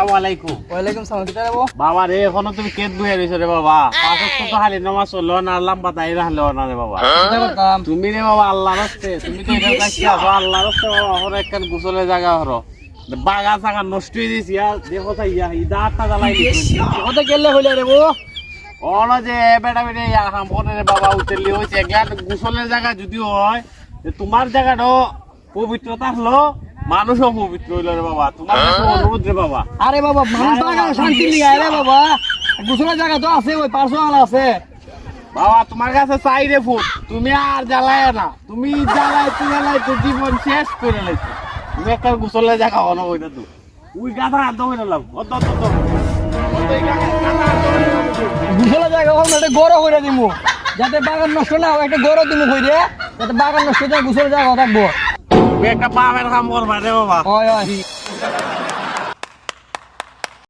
আসসালামু আলাইকুম। ওয়ালাইকুম সালাম। কিটা রে বাবা রে এখনো তুমি কেত বইয়া রইছো রে বাবা। পাঁচ ওয়াক্ত তো খালি নামাজ হলো না, লম্বা তাই রাখলো না রে বাবা। কিটা করতাম? তুমি রে বাবা আল্লাহর রাস্তে, তুমি তো এটা কাছে আছো আল্লাহর রাস্তে বাবা। ওর একখান গোসলের জায়গা হলো, বাগা জায়গা নষ্ট হয়ে দিয়েছি। আর দেখো তাই ইদারটা জ্বালাই দিচ্ছি। কোথায় গেলে হইলে রে ওনো যে বেটা বেটা হাম করে রে বাবা উঠলি হয়েছে। একলা গোসলের জায়গা যদি হয়, তোমার জায়গাটাও পবিত্রতা হলো, মানুষও পবিত্র হইল রে বাবা। তোমার কাছে অনুরোধ রে বাবা। আরে বাবা মানুষ বাগান শান্তি নিয়ে রে বাবা। গোসলের জায়গা তো আছে, ওই পার্সোনাল আছে বাবা। তোমার কাছে চাই রে ফুট, তুমি আর জ্বালায় না। তুমি জ্বালাইতে জীবন শেষ করে লাইছো। তুমি একটা গোসলের জায়গা হলো ওইটা তো ওই গাধা হাত ধরে নিলাম। গোসলের জায়গা হল একটা গড় করে দিমু, যাতে বাগান নষ্ট না হয়। একটা গড় দিমু কইরে, যাতে বাগান নষ্ট না, গোসলের জায়গা থাকবো। তুমি একটা পাপের কাম করবা রে বাবা। হয় হয়।